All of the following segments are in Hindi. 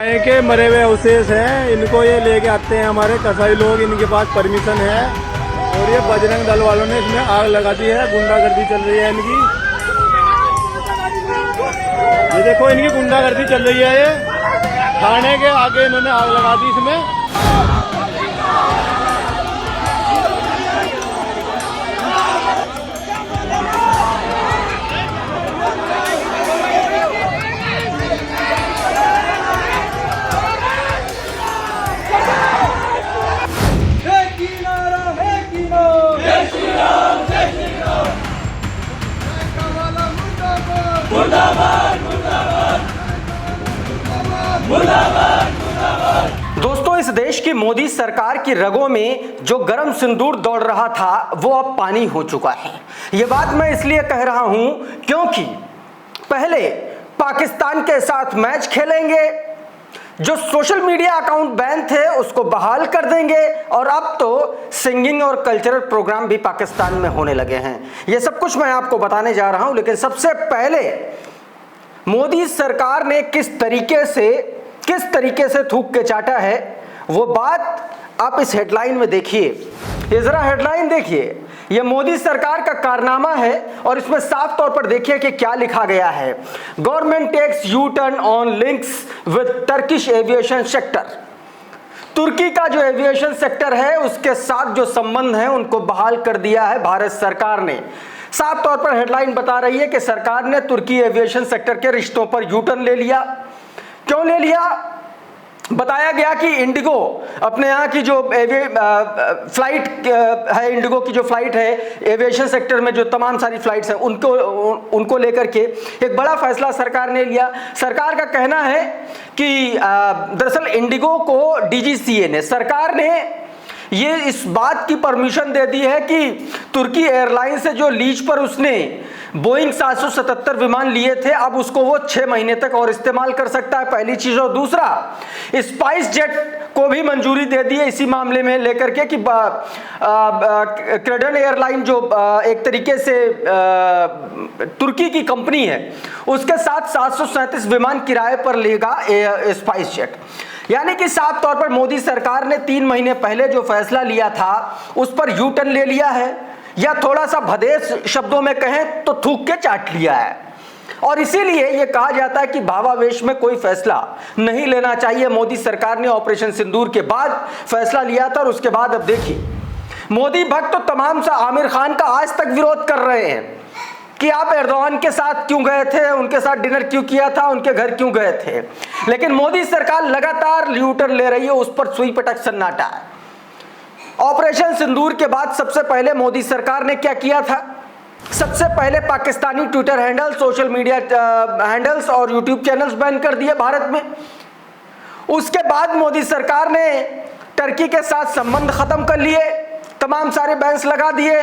के मरे हुए अवशेष हैं, इनको ये लेके आते हैं हमारे कसाई लोग, इनके पास परमिशन है और ये बजरंग दल वालों ने इसमें आग लगा दी है। गुंडागर्दी चल रही है इनकी, ये देखो इनकी गुंडागर्दी चल रही है। ये थाने के आगे इन्होंने आग लगा दी इसमें। दोस्तों, इस देश की मोदी सरकार की रगों में जो गरम सिंदूर दौड़ रहा था वो अब पानी हो चुका है। ये बात मैं इसलिए कह रहा हूं क्योंकि पहले पाकिस्तान के साथ मैच खेलेंगे, जो सोशल मीडिया अकाउंट बैन थे उसको बहाल कर देंगे और अब तो सिंगिंग और कल्चरल प्रोग्राम भी पाकिस्तान में होने लगे हैं। ये सब कुछ मैं आपको बताने जा रहा हूं, लेकिन सबसे पहले मोदी सरकार ने किस तरीके से थूक के चाटा है वो बात आप इस हेडलाइन में देखिए। ये जरा हेडलाइन देखिए, ये मोदी सरकार का कारनामा है और इसमें साफ तौर पर देखिए कि क्या लिखा गया है। Government takes U turn on links with Turkish aviation sector. तुर्की का जो एविएशन सेक्टर है उसके साथ जो संबंध है उनको बहाल कर दिया है भारत सरकार ने। साफ तौर पर हेडलाइन बता रही है कि सरकार ने तुर्की एविएशन सेक्टर के रिश्तों पर यू टर्न ले लिया। क्यों ले लिया? बताया गया कि इंडिगो अपने यहाँ की जो फ्लाइट है, इंडिगो की जो फ्लाइट है एविएशन सेक्टर में जो तमाम सारी फ्लाइट्स हैं उनको लेकर के एक बड़ा फैसला सरकार ने लिया। सरकार का कहना है कि दरअसल इंडिगो को डीजीसीए ने, सरकार ने ये इस बात की परमिशन दे दी है कि तुर्की एयरलाइन से जो लीज पर उसने बोइंग 777 विमान लिए थे अब उसको वो 6 महीने तक और इस्तेमाल कर सकता है, पहली चीज। और दूसरा, स्पाइस जेट को भी मंजूरी दे दी है इसी मामले में लेकर के कि क्रेडन एयरलाइन जो एक तरीके से तुर्की की कंपनी है उसके साथ 737 विमान किराए पर लेगा स्पाइस जेट। यानी कि साफ तौर पर मोदी सरकार ने 3 महीने पहले जो फैसला लिया था उस पर यू टर्न ले लिया है, या थोड़ा सा भदेश शब्दों में कहें तो थूक के चाट लिया है। और इसीलिए यह कहा जाता है कि भावावेश में कोई फैसला नहीं लेना चाहिए। मोदी सरकार ने ऑपरेशन सिंदूर के बाद फैसला लिया था और उसके बाद अब देखिए मोदी भक्त तो तमाम सा आमिर खान का आज तक विरोध कर रहे हैं कि आप एर्दोगान के साथ क्यों गए थे, उनके साथ डिनर क्यों किया था, उनके घर क्यों गए थे। लेकिन मोदी सरकार लगातार यू टर्न ले रही है, उस पर सुई पटक सन्नाटा है। ऑपरेशन सिंदूर के बाद सबसे पहले मोदी सरकार ने क्या किया था? सबसे पहले Pakistani Twitter handle, social media handles और यूट्यूब चैनल्स बैन कर दिए भारत में। उसके बाद मोदी सरकार ने टर्की के साथ संबंध खत्म कर लिए, तमाम सारे बैन्स लगा दिए।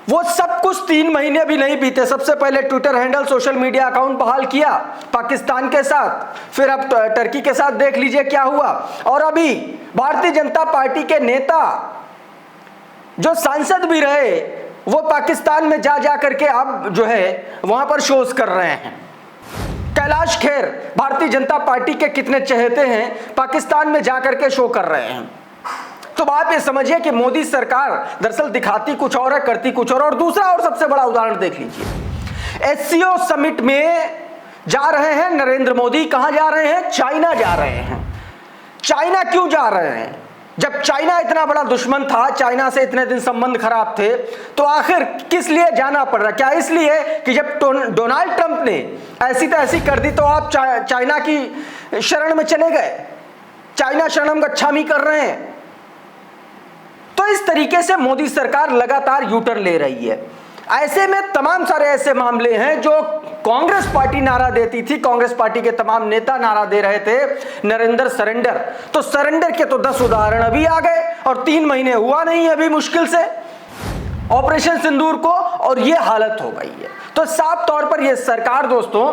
वो सब कुछ 3 महीने भी नहीं बीते, सबसे पहले Twitter handle, social media account बहाल किया पाकिस्तान के साथ, फिर अब टर्की के साथ देख लीजिए क्या हुआ। और अभी भारतीय जनता पार्टी के नेता जो सांसद भी रहे वो पाकिस्तान में जा करके अब जो है वहां पर शोज कर रहे हैं। कैलाश खेर भारतीय जनता पार्टी के कितने चहेते हैं, पाकिस्तान में जाकर के शो कर रहे हैं। तो आप ये समझिए कि मोदी सरकार दरअसल दिखाती कुछ और है, करती कुछ और दूसरा और सबसे बड़ा उदाहरण देख लीजिए। एससीओ समिट में जा रहे हैं नरेंद्र मोदी। कहां जा रहे हैं? चाइना जा रहे हैं। चाइना क्यों जा रहे हैं? जब चाइना इतना बड़ा दुश्मन था, चाइना से इतने दिन संबंध खराब थे, तो आखिर किस लिए जाना पड़ रहा? क्या इसलिए कि जब डोनाल्ड ट्रंप ने ऐसी तैसी कर दी तो आप चाइना की शरण में चले गए? चाइना शरणम गच्छामी कर रहे हैं। तो इस तरीके से मोदी सरकार लगातार यू टर्न ले रही है। ऐसे में तमाम सारे ऐसे मामले हैं जो कांग्रेस पार्टी नारा देती थी, कांग्रेस पार्टी के तमाम नेता नारा दे रहे थे नरेंद्र सरेंडर। तो सरेंडर के तो 10 उदाहरण अभी आ गए और 3 महीने हुआ नहीं अभी मुश्किल से ऑपरेशन सिंदूर को, और ये हालत हो गई है। तो साफ तौर पर यह सरकार दोस्तों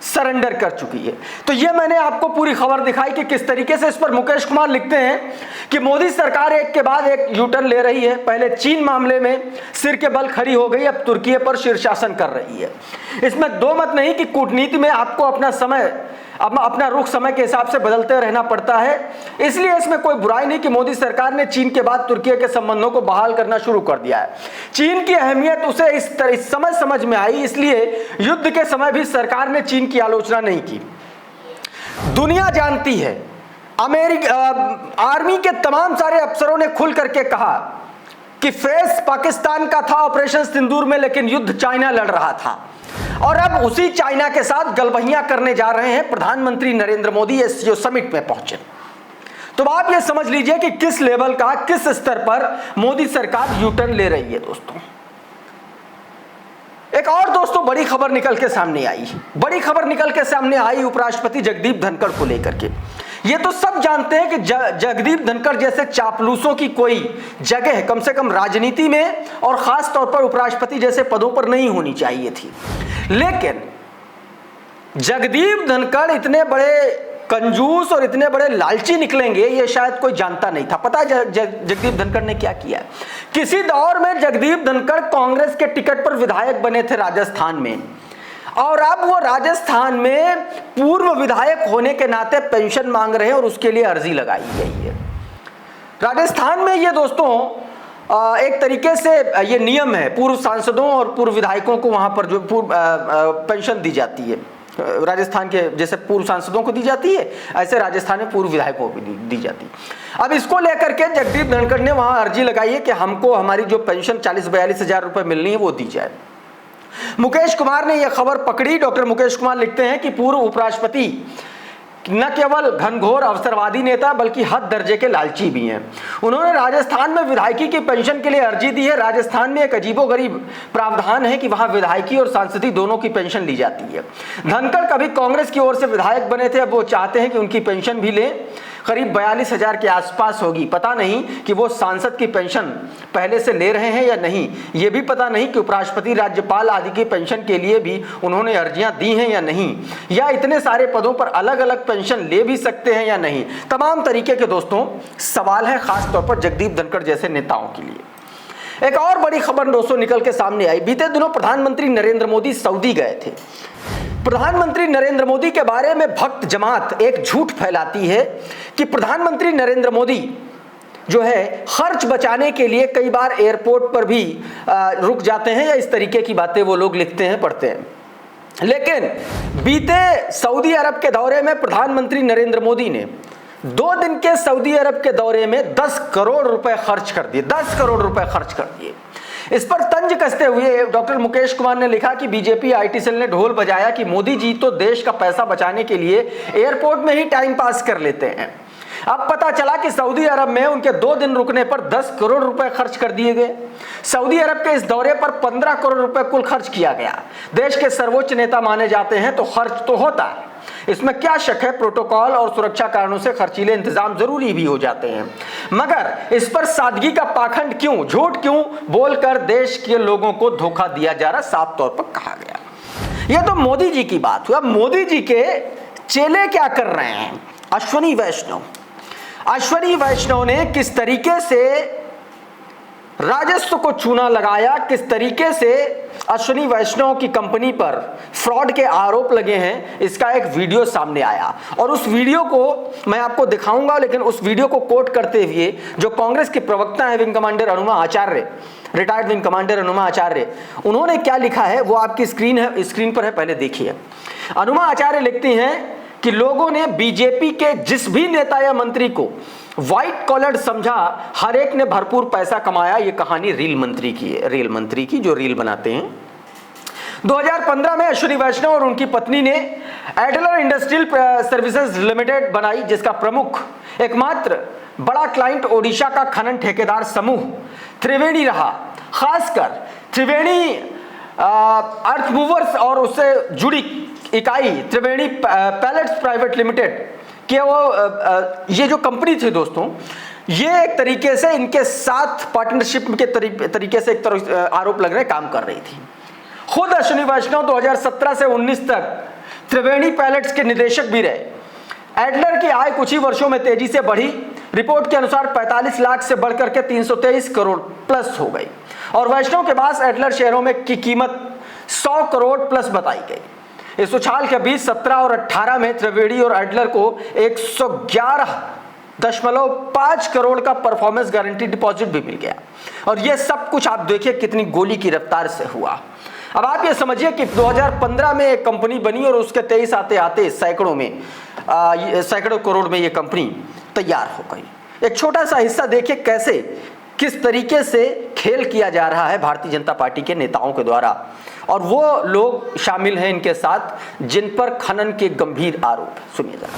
सरेंडर कर चुकी है। तो ये मैंने आपको पूरी खबर दिखाई कि किस तरीके से इस पर मुकेश कुमार लिखते हैं कि मोदी सरकार एक के बाद एक यू टर्न ले रही है। पहले चीन मामले में सिर के बल खड़ी हो गई, अब तुर्की पर शीर्षासन कर रही है। इसमें दो मत नहीं कि कूटनीति में आपको अपना रुख समय के हिसाब से बदलते रहना पड़ता है। इसलिए इसमें कोई बुराई नहीं कि मोदी सरकार ने चीन के बाद तुर्की के संबंधों को बहाल करना शुरू कर दिया है। चीन की अहमियत उसे इस समय समझ में आई, इसलिए युद्ध के समय भी सरकार ने चीन की आलोचना नहीं की। दुनिया जानती है, आर्मी के तमाम सारे अफसरों ने खुल करके कहा कि फेस पाकिस्तान का था ऑपरेशन सिंदूर में, लेकिन युद्ध चाइना लड़ रहा था और अब उसी चाइना के साथ गलबहियां करने जा रहे हैं प्रधानमंत्री नरेंद्र मोदी एससीओ समिट में पहुंचे। तो आप ये समझ लीजिए कि किस लेवल का, किस स्तर पर मोदी सरकार यू टर्न ले रही है। दोस्तों एक और दोस्तों बड़ी खबर निकल के सामने आई उपराष्ट्रपति जगदीप धनखड़ को लेकर के। ये तो सब जानते हैं कि जगदीप धनखड़ जैसे चापलूसों की कोई जगह कम से कम राजनीति में और खास तौर पर उपराष्ट्रपति जैसे पदों पर नहीं होनी चाहिए थी, लेकिन जगदीप धनखड़ इतने बड़े कंजूस और इतने बड़े लालची निकलेंगे ये शायद कोई जानता नहीं था। पता है जगदीप धनखड़ ने क्या किया? किसी दौर में जगदीप धनखड़ कांग्रेस के टिकट पर विधायक बने थे राजस्थान में, और अब वो राजस्थान में पूर्व विधायक होने के नाते पेंशन मांग रहे हैं और उसके लिए अर्जी लगाई गई है। राजस्थान में ये दोस्तों एक तरीके से ये नियम है, पूर्व सांसदों और पूर्व विधायकों को वहां पर जो पेंशन दी जाती है, राजस्थान के जैसे पूर्व सांसदों को दी जाती है ऐसे राजस्थान में पूर्व विधायकों को भी दी जाती है। अब इसको लेकर के जगदीप धनखड़ ने वहां अर्जी लगाई है कि हमको हमारी जो पेंशन 40-42 हजार रुपए मिलनी है वो दी जाए। मुकेश कुमार ने यह खबर पकड़ी। डॉक्टर मुकेश कुमार लिखते हैं कि पूर्व उपराष्ट्रपति न केवल घनघोर अवसरवादी नेता बल्कि हद दर्जे के लालची भी हैं। उन्होंने राजस्थान में विधायकी की पेंशन के लिए अर्जी दी है। राजस्थान में एक अजीबोगरीब प्रावधान है कि वहां विधायकी और सांसदी दोनों की पेंशन ली जाती है। धनखड़ कभी कांग्रेस की ओर से विधायक बने थे, अब वो चाहते हैं कि उनकी पेंशन भी लें। करीब 42 हजार के आसपास होगी। पता नहीं कि वो सांसद की पेंशन पहले से ले रहे हैं या नहीं, ये भी पता नहीं कि उपराष्ट्रपति, राज्यपाल आदि की पेंशन के लिए भी उन्होंने अर्जियां दी हैं या नहीं, या इतने सारे पदों पर अलग अलग पेंशन ले भी सकते हैं या नहीं। तमाम तरीके के दोस्तों सवाल है, खास तौर पर जगदीप धनखड़ जैसे नेताओं के लिए। एक और बड़ी खबर दोस्तों निकल के सामने आई। बीते दिनों प्रधानमंत्री नरेंद्र मोदी सऊदी गए थे। प्रधानमंत्री नरेंद्र मोदी के बारे में भक्त जमात एक झूठ फैलाती है कि प्रधानमंत्री नरेंद्र मोदी जो है खर्च बचाने के लिए कई बार एयरपोर्ट पर भी रुक जाते हैं, या इस तरीके की बातें वो लोग लिखते हैं, पढ़ते हैं। लेकिन बीते सऊदी अरब के दौरे में प्रधानमंत्री नरेंद्र मोदी ने 2 दिन के सऊदी अरब के दौरे में 10 करोड़ रुपए खर्च कर दिए। 10 करोड़ रुपए खर्च कर दिए। इस पर तंज कसते हुए डॉक्टर मुकेश कुमार ने लिखा कि बीजेपी आईटी सेल ने ढोल बजाया कि मोदी जी तो देश का पैसा बचाने के लिए एयरपोर्ट में ही टाइम पास कर लेते हैं। अब पता चला कि सऊदी अरब में उनके 2 दिन रुकने पर 10 करोड़ रुपए खर्च कर दिए गए। सऊदी अरब के इस दौरे पर 15 करोड़ रुपए कुल खर्च किया गया। देश के सर्वोच्च नेता माने जाते हैं तो खर्च तो होता है, इसमें क्या शक है। प्रोटोकॉल और सुरक्षा कारणों से खर्चीले इंतजाम जरूरी भी हो जाते हैं, मगर इस पर सादगी का पाखंड क्यों, झूठ क्यों बोलकर देश के लोगों को धोखा दिया जा रहा, साफ तौर पर कहा गया। यह तो मोदी जी की बात हुई। अब मोदी जी के चेले क्या कर रहे हैं? अश्विनी वैष्णव ने किस तरीके से राजस्व को चूना लगाया, किस तरीके से अश्विनी वैष्णव की कंपनी पर फ्रॉड के आरोप लगे हैं, इसका एक वीडियो सामने आया। और उस वीडियो को मैं आपको दिखाऊंगा, लेकिन उस वीडियो को कोट करते हुए जो कांग्रेस के प्रवक्ता है विंग कमांडर अनुमा आचार्य, रिटायर्ड विंग कमांडर अनुमा आचार्य, उन्होंने क्या लिखा है वो आपकी स्क्रीन पर है, पहले देखिए। अनुमा आचार्य लिखती हैं कि लोगों ने बीजेपी के जिस भी नेता या मंत्री को व्हाइट कॉलर समझा, हर एक ने भरपूर पैसा कमाया। ये कहानी रेल मंत्री की है, रेल मंत्री की जो रेल बनाते हैं। 2015 में अश्विनी वैष्णव और उनकी पत्नी ने एडलर इंडस्ट्रियल सर्विसेज लिमिटेड बनाई, जिसका प्रमुख एकमात्र बड़ा क्लाइंट ओडिशा का खनन ठेकेदार समूह त्रिवेणी रहा। खासकर त्रिवेणी अर्थ मूवर्स और उससे जुड़ी इकाई त्रिवेणी पैलेट्स प्राइवेट लिमिटेड के वो ये जो कंपनी थी दोस्तों, ये एक तरीके से इनके साथ पार्टनरशिप के तरीके से एक तरह आरोप लग रहे काम कर रही थी। खुद अश्विनी वैष्णव 2017 से 19 तक त्रिवेणी पैलेट्स के निदेशक भी रहे। एडलर की आय कुछ ही वर्षों में तेजी से बढ़ी। रिपोर्ट के अनुसार 45 लाख से बढ़कर के 323 करोड़ प्लस हो गई और वैष्णव के पास एडलर शेयरों में की कीमत 100 करोड़ प्लस बताई गई। इस उछाल के बीच 17 और 18 में त्रिवेणी और एडलर को 111.5 करोड़ का परफॉर्मेंस गारंटी डिपॉजिट भी मिल गया और यह सब कुछ आप देखिए कितनी गोली की रफ्तार से हुआ। अब आप ये समझिए कि 2015 में एक कंपनी बनी और उसके 23 आते आते सैकड़ों करोड़ में ये कंपनी तैयार हो गई। एक छोटा सा हिस्सा देखिए कैसे किस तरीके से खेल किया जा रहा है भारतीय जनता पार्टी के नेताओं के द्वारा और वो लोग शामिल हैं इनके साथ जिन पर खनन के गंभीर आरोप। सुनिए जरा।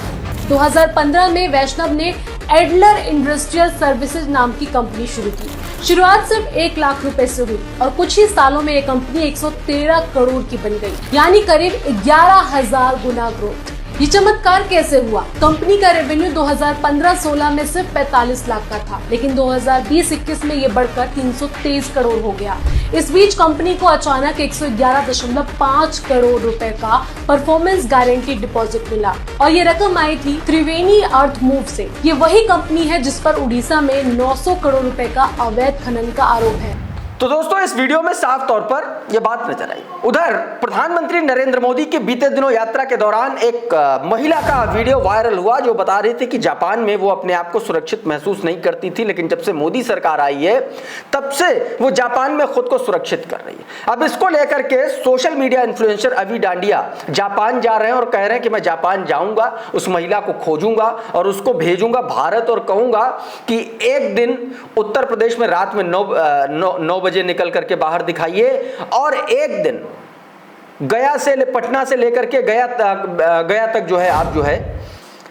2015 में वैष्णव ने एडलर इंडस्ट्रियल सर्विसेज नाम की कंपनी शुरू की। शुरुआत सिर्फ 1 लाख रुपए से हुई और कुछ ही सालों में ये कंपनी 113 करोड़ की बन गई, यानी करीब 11,000 गुना ग्रोथ। ये चमत्कार कैसे हुआ? कंपनी का रेवेन्यू 2015-16 में सिर्फ 45 लाख का था, लेकिन 2020-21 में ये बढ़कर 323 करोड़ हो गया। इस बीच कंपनी को अचानक 111.5 करोड़ रुपए का परफॉर्मेंस गारंटी डिपॉजिट मिला और ये रकम आई थी त्रिवेणी अर्थ मूव से। ये वही कंपनी है जिस पर उड़ीसा में 900 करोड़ रुपए का अवैध खनन का आरोप है। तो दोस्तों इस वीडियो में साफ तौर पर यह बात नजर आई। उधर प्रधानमंत्री नरेंद्र मोदी के बीते दिनों यात्रा के दौरान एक महिला का वीडियो वायरल हुआ जो बता रही थी कि जापान में वो अपने आप को सुरक्षित महसूस नहीं करती थी, लेकिन जब से मोदी सरकार आई है तब से वो जापान में खुद को सुरक्षित कर रही है। अब इसको लेकर के सोशल मीडिया इन्फ्लुएंसर अभी डांडिया जापान जा रहे हैं और कह रहे हैं कि मैं जापान जाऊंगा, उस महिला को खोजूंगा और उसको भेजूंगा भारत और कहूंगा कि एक दिन उत्तर प्रदेश में रात में 9 बजे निकल करके बाहर दिखाइए और एक दिन पटना से लेकर के गया तक जो है आप जो है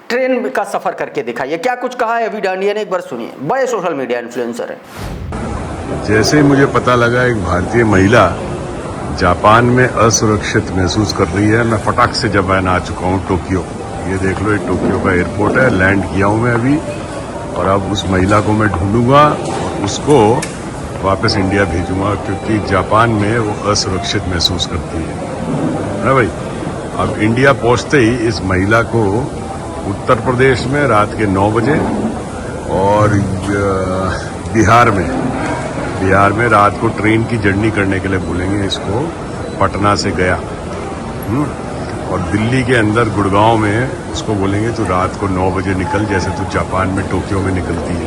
ट्रेन का सफर करके दिखाइए। क्या कुछ कहा है अभी डांडिया ने, एक बार सुनिए। बड़े सोशल मीडिया इन्फ्लुएंसर है। जैसे ही मुझे पता लगा एक भारतीय महिला जापान में असुरक्षित महसूस कर रही है, मैं फटाक से जापान आ चुका हूँ टोक्यो। ये देख लो, ये टोक्यो का एयरपोर्ट है, लैंड किया हूँ मैं अभी और अब उस महिला को मैं ढूंढूंगा और उसको वापस इंडिया भेजूंगा क्योंकि जापान में वो असुरक्षित महसूस करती है ना भाई। अब इंडिया पहुंचते ही इस महिला को उत्तर प्रदेश में रात के 9 बजे और बिहार में रात को ट्रेन की जर्नी करने के लिए बोलेंगे इसको पटना से गया और दिल्ली के अंदर गुड़गांव में उसको बोलेंगे तू रात को 9 बजे निकल जैसे तू जापान में टोक्यो में निकलती है।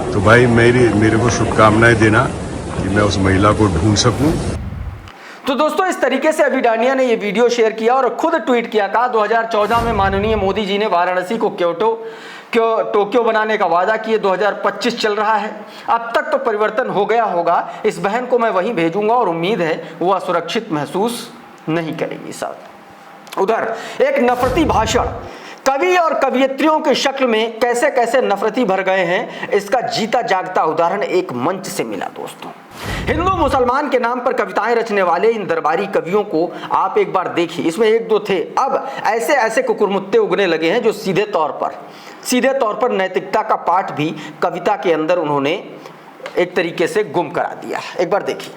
तो भाई मेरे को शुभकामनाएं देना कि मैं उस महिला को ढूंढ सकूं। तो दोस्तों इस तरीके से अभी डांडिया ने ये वीडियो शेयर किया और खुद ट्वीट किया। कहा 2014 में माननीय मोदी जी ने वाराणसी को टोक्यो बनाने का वादा किए, 2025 चल रहा है, अब तक तो परिवर्तन हो गया होगा। इस बहन को मैं वहीं भेजूंगा और उम्मीद है वो असुरक्षित महसूस नहीं करेगी। साथ उधर एक नफरती भाषण कवि और कवियत्रियों की शक्ल में कैसे कैसे नफरती भर गए हैं, इसका जीता जागता उदाहरण एक मंच से मिला। दोस्तों हिंदू मुसलमान के नाम पर कविताएं रचने वाले इन दरबारी कवियों को आप एक बार देखिए। इसमें एक दो थे, अब ऐसे ऐसे कुकुरमुत्ते उगने लगे हैं जो सीधे तौर पर नैतिकता का पाठ भी कविता के अंदर उन्होंने एक तरीके से गुम करा दिया। एक बार देखिए।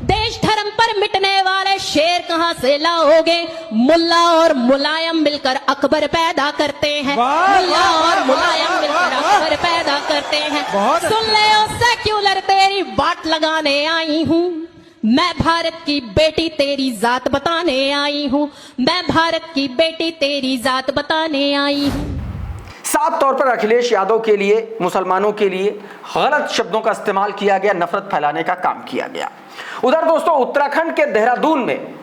देश धर्म पर मिटने वाले शेर कहां से लाओगे? मुल्ला और मुलायम मिलकर अकबर पैदा करते हैं। मुल्ला और मुलायम मिलकर अकबर पैदा करते हैं। सुन ले ओ सेक्युलर, तेरी बाट लगाने आई हूँ मैं, भारत की बेटी तेरी जात बताने आई हूँ मैं, भारत की बेटी तेरी जात बताने आई हूँ। साफ तौर पर अखिलेश यादव के लिए, मुसलमानों के लिए गलत शब्दों का इस्तेमाल किया गया, नफरत फैलाने का काम किया गया। उधर दोस्तों उत्तराखंड के देहरादून में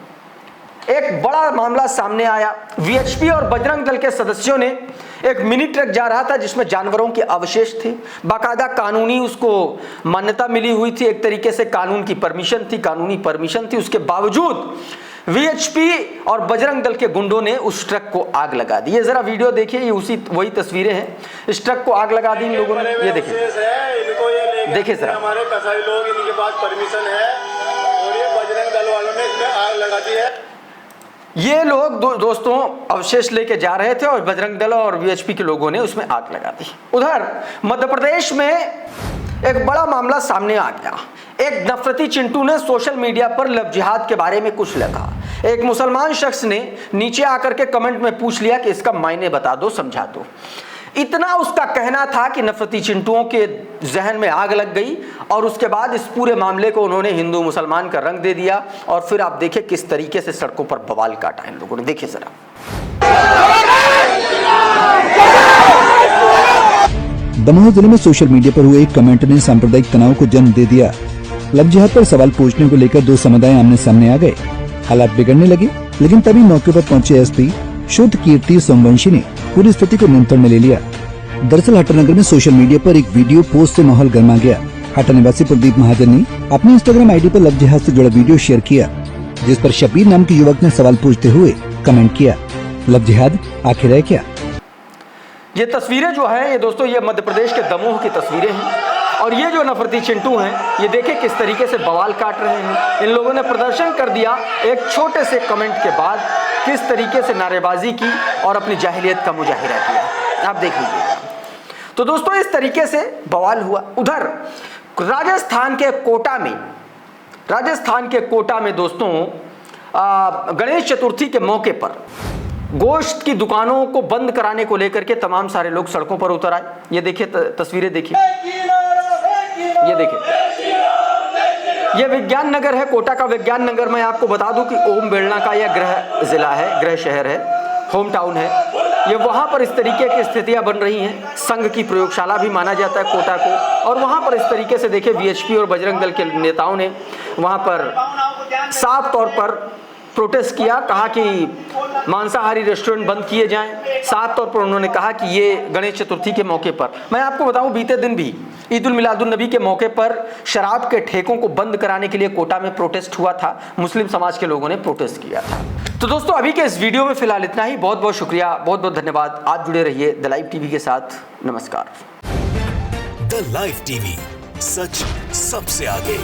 एक बड़ा मामला सामने आया। वीएचपी और बजरंग दल के सदस्यों ने एक मिनी ट्रक जा रहा था जिसमें जानवरों के अवशेष थे, बाकायदा कानूनी उसको मान्यता मिली हुई थी, एक तरीके से कानून की परमिशन थी, कानूनी परमिशन थी। उसके बावजूद वीएचपी और बजरंग दल के गुंडों ने उस ट्रक को आग लगा दी। ये जरा वीडियो देखिए, ये वही तस्वीरें हैं। इस ट्रक को आग लगा दी इन लोगों ने। ये देखिए जरा। हमारे कसाई लोग, इनके पास परमिशन है और ये बजरंग दल वालों ने इसमें आग लगा दी है। ये लोग दोस्तों अवशेष लेके जा रहे थे और बजरंग दल और वीएचपी के लोगों ने उसमें आग लगा दी। उधर मध्य प्रदेश में एक बड़ा मामला सामने आ गया। एक नफरती चिंटू ने सोशल मीडिया पर लव जिहाद के बारे में कुछ लिखा। एक मुसलमान शख्स ने नीचे आकर के कमेंट में पूछ लिया कि इसका मायने बता दो, समझा दो। इतना उसका कहना था कि नफरती चिंटुओं के जहन में आग लग गई और उसके बाद इस पूरे मामले को उन्होंने हिंदू मुसलमान का रंग दे दिया। और फिर आप देखिए किस तरीके से सड़कों पर बवाल काटा इन लोगों ने, देखिए जरा। दमोह जिले में सोशल मीडिया पर हुए एक कमेंट ने सांप्रदायिक तनाव को जन्म दे दिया। लव जिहाद पर सवाल पूछने को लेकर दो समुदाय आमने सामने आ गए। हालात बिगड़ने लगे, लेकिन तभी मौके पर पहुंचे एसपी शुद्ध कीर्ति सोमवंशी ने पूरी स्थिति को नियंत्रण में ले लिया। दरअसल हट्टा नगर में सोशल मीडिया पर एक वीडियो पोस्ट से माहौल गर्मा गया। हट्टा निवासी प्रदीप महाजन ने अपने इंस्टाग्राम आईडी पर लव जिहाद से जुड़ा वीडियो शेयर किया, जिस पर शबीर नाम के युवक ने सवाल पूछते हुए कमेंट किया, लव जिहाद आखिर है क्या? ये तस्वीरें जो है ये दोस्तों, ये मध्य प्रदेश के दमोह की तस्वीरें हैं और ये जो नफरती चिंटू हैं ये देखिए किस तरीके से बवाल काट रहे हैं। इन लोगों ने प्रदर्शन कर दिया एक छोटे से कमेंट के बाद, किस तरीके से नारेबाजी की और अपनी जाहिलियत का मुजाहिरा किया, आप देख लीजिए। तो दोस्तों इस तरीके से बवाल हुआ। उधर राजस्थान के कोटा में दोस्तों गणेश चतुर्थी के मौके पर गोश्त की दुकानों को बंद कराने को लेकर के तमाम सारे लोग सड़कों पर उतर आए। ये देखिए तस्वीरें देखिए, ये देखिए, ये विज्ञान नगर है, कोटा का विज्ञान नगर। मैं आपको बता दूं कि ओम बिरला का यह गृह जिला है, गृह शहर है, होम टाउन है। ये वहां पर इस तरीके की स्थितियां बन रही हैं। संघ की प्रयोगशाला भी माना जाता है कोटा को, और वहां पर इस तरीके से देखिए वीएचपी और बजरंग दल के नेताओं ने वहां पर साफ तौर पर प्रोटेस्ट किया, कहा कि मांसाहारी रेस्टोरेंट बंद किए जाएं। साफ तौर पर उन्होंने कहा कि ये गणेश चतुर्थी के मौके पर, मैं आपको बताऊं बीते दिन भी ईद उल मिलादुन नबी के मौके पर शराब के ठेकों को बंद कराने के लिए कोटा में प्रोटेस्ट हुआ था। मुस्लिम समाज के लोगों ने प्रोटेस्ट किया था। तो दोस्तों अभी के इस वीडियो में फिलहाल इतना ही। बहुत बहुत शुक्रिया, बहुत बहुत धन्यवाद। आप जुड़े रहिए द लाइव टीवी के साथ। नमस्कार। द लाइव टीवी, सच सबसे आगे।